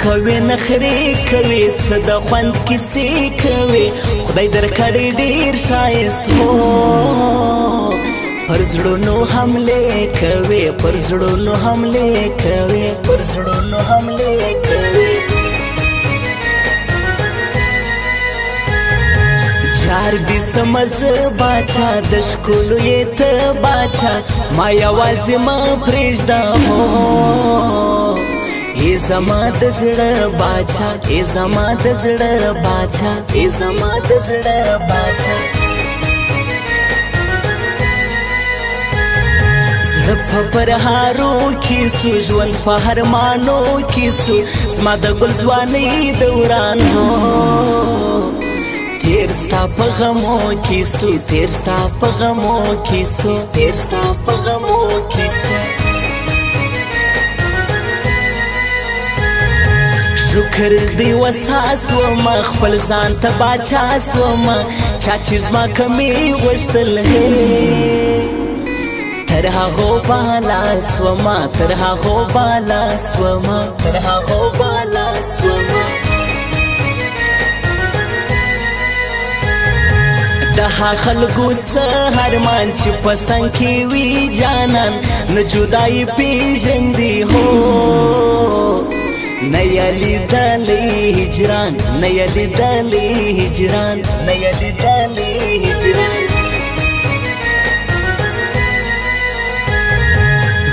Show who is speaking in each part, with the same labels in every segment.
Speaker 1: کوي نخري کوي صد خوند کیسې کوي خدای درکړي ډیر شایست هو پر زړونو حمله کوي پر زړونو حمله کوي پر زړونو حمله کوي جار دي سمز باچا د شکولو یې ته باچا ما یوازې ما پرېږده هو ای زما د زړه باچا ای زما د زړه باچا ای زما د زړه باچا زړه په پرهارو کې سو ژوند په هرمانو کې سو زما د ګل ځوانۍ دوران هو تیر ستا په غمو کې سو تیر ستا په غمو کې سو تیر ستا په غمو کې سو شکر دی وساس وما خپل ځان ته باچا سوما چا چې زما کمې غوښتل تر هغو بالا سوما تر هغو بالا سوما تر هغو بالا سوما دها خلقو سهرمان چې پسند کې وی جانان نه جدای پیژندې هو نه یلیدلې هجران نه یلیدلې هجران نه یلیدلې هجران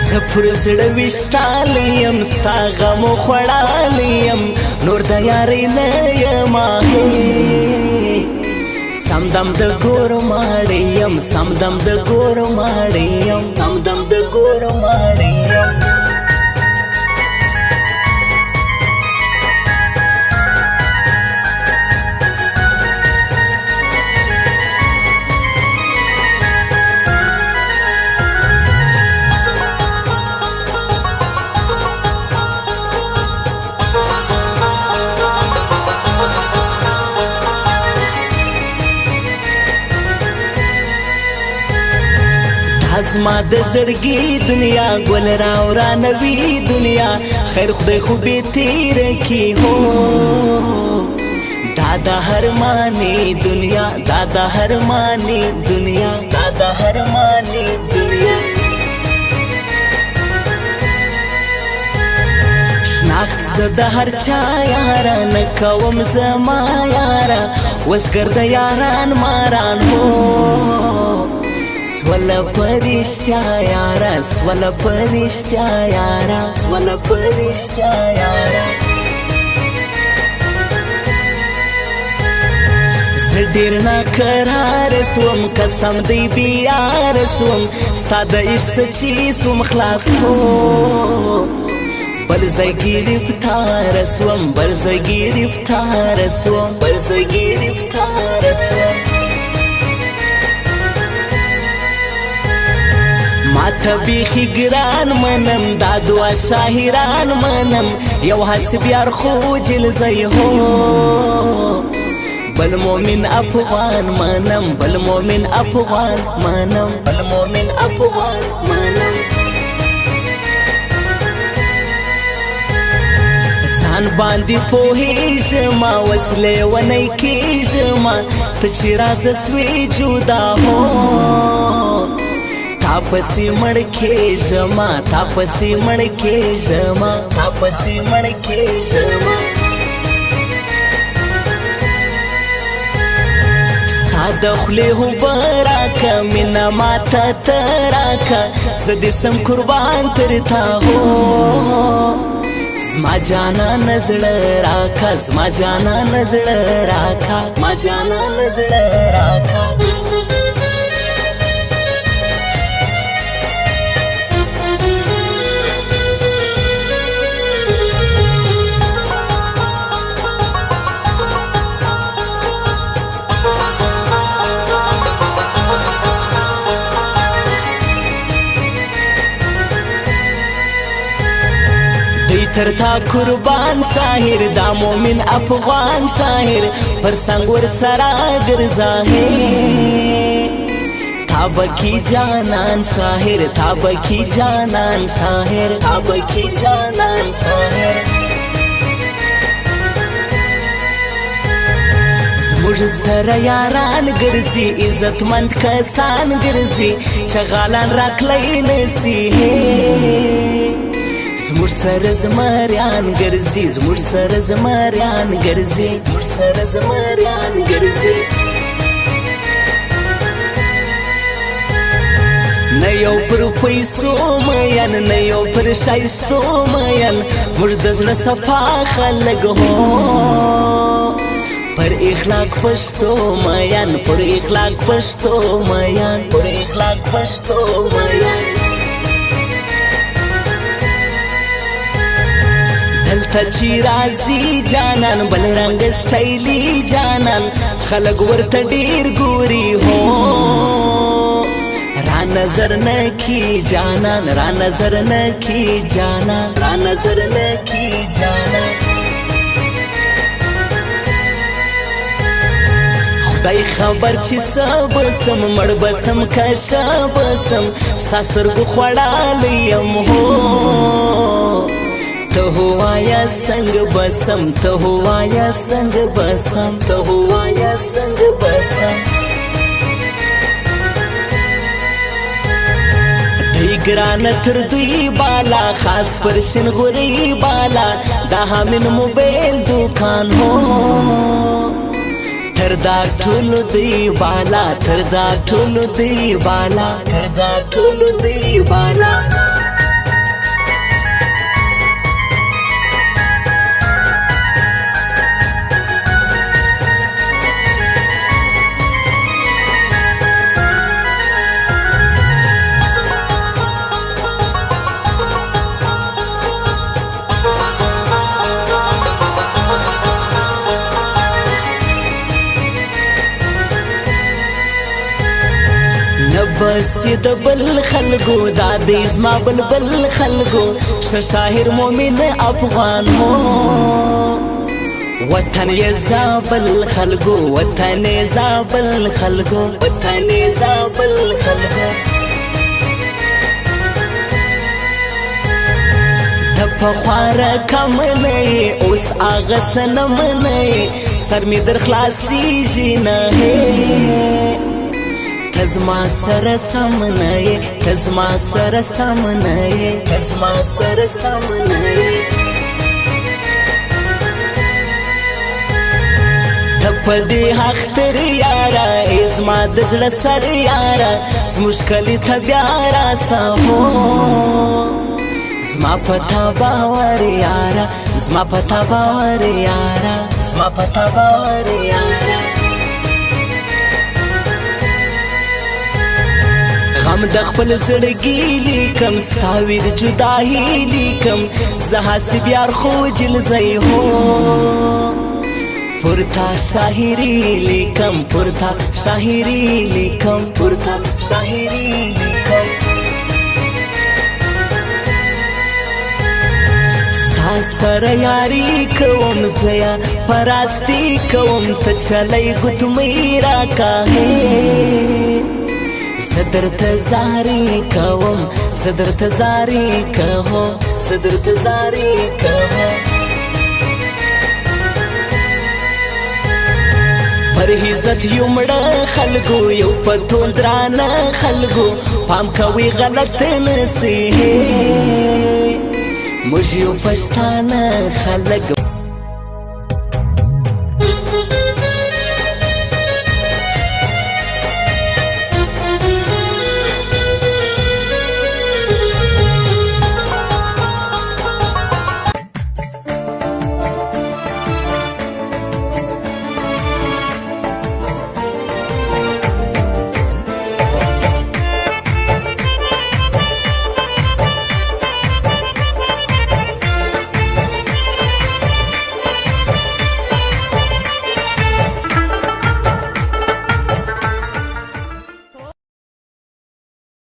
Speaker 1: زپر زړه وشتالی یم ستا غمو خوړالی یم نور د یارۍ نه یما سمدم د ګور ماړی یم سمدم د ګور ماړی یم سمدم د ګور ماړی یم زما د زړګي دنیا ګل راورانوي دنیا خیر خدای خو به تیر کی هو دادا هرمانی دنیا دادا هرمانی دنیا دادا هرمانی دنیا شناخت زده هر چا یارا نکوم زما یارا وزګرد یاران ماران هو سولا پرشتیا یارا سولا پرشتیا یارا سولا پرشتیا یارا زډیر نا قرار سوم قسم دی بیار سوم ستا د عشق سچی سوم خلاص هو بل زګیرفتار سوم بل زګیرفتار سوم بل زګیرفتار سوم ماته بیخی ګران منم دا دوا شاهران منم یو حسب یار خو جلزی هو بل مومن افغان منم بل مومن افغان منم بل مومن افغان منم ځان باندې پوهېږم وسلې ونی کېږم ته چې راز سوې جدا هو تاپسی مړ کېږما تاپسی مړ کېږما تاپسی مړ کېږما ستا د خولې هوبه راکه مینه ماته ته راکه زه دې سم قربان تر تا هو زما جانان زړه راکه زما جانان زړه راکه ما جانان زړه راکه تر تا قربان شاهر دا مومن افغان شاهر پر سنگور سرا گرزاهر تابکی جانان شاهر تابکی جانان شاهر تابکی جانان شاهر زموږ سره یاران ګرځي عزتمند کسان ګرځي چغالان راکلی نسی زموږ سره زمریان ګرځي زموږ سره زمریان ګرځي زموږ سره زمریان ګرځي نه یو پر پیسو مین نه یو پر ښایستو مین موږ د زړه صفا خلک هو پر اخلاق پښتو مین پر اخلاق پښتو مین پر اخلاق پښتو مین دلته چې راځي جانان بل رنګ سټایلی جانان خلک ورته ډیر ګوري هو را نظر نکی جانان را نظر نکی جانان را نظر نکی جانان خدای خبر چې سبسم مړ بسم کشه بسم ستا سترګو خوړالی یم هو ته هوایا څنګه بسم ته هوایا څنګه بسم ته هوایا څنګه بسم ګرانه تر دوی بالا خاص پر شین غوري بالا دا همین موبایل دوکان هو تر دا ټولو دی بالا تر دا ټولو دی بالا تر دا ټولو دی بالا بس د بل خلقو دا د زما بلبل خلقو شاهر مومن افغان هو وطن یې زابل خلقو وطن یې زابل خلقو وطن یې زابل خلقو د پخوار کم نه اوس اغه سنم نه سر می در خلاصیږي نه تزما سره سم نه تزما سره سم نه تزما سره سم نه تپدې حق تر یارا ازما د زړه سر یارا مشکل ته بیا را سمو زما پتا باور یارا زما پتا باور یارا زما پتا باور یارا غم د خپل زړګي لیکم ستاوي د جداهي لیکم زه بيار خو جلزي هو پرتا شاعري لیکم پرتا شاعري لیکم پرتا شاعري لیکم ستا سره یاري کوم زیا پراستی کوم ته چلای ګوتمې راکا صدر تزاری کوم صدر تزاری کوم صدر تزاری کوم پر عزت یو مړه خلکو یو په ټول درانه خلکو پام کوي غلط نسی موږ یو پښتانه خلک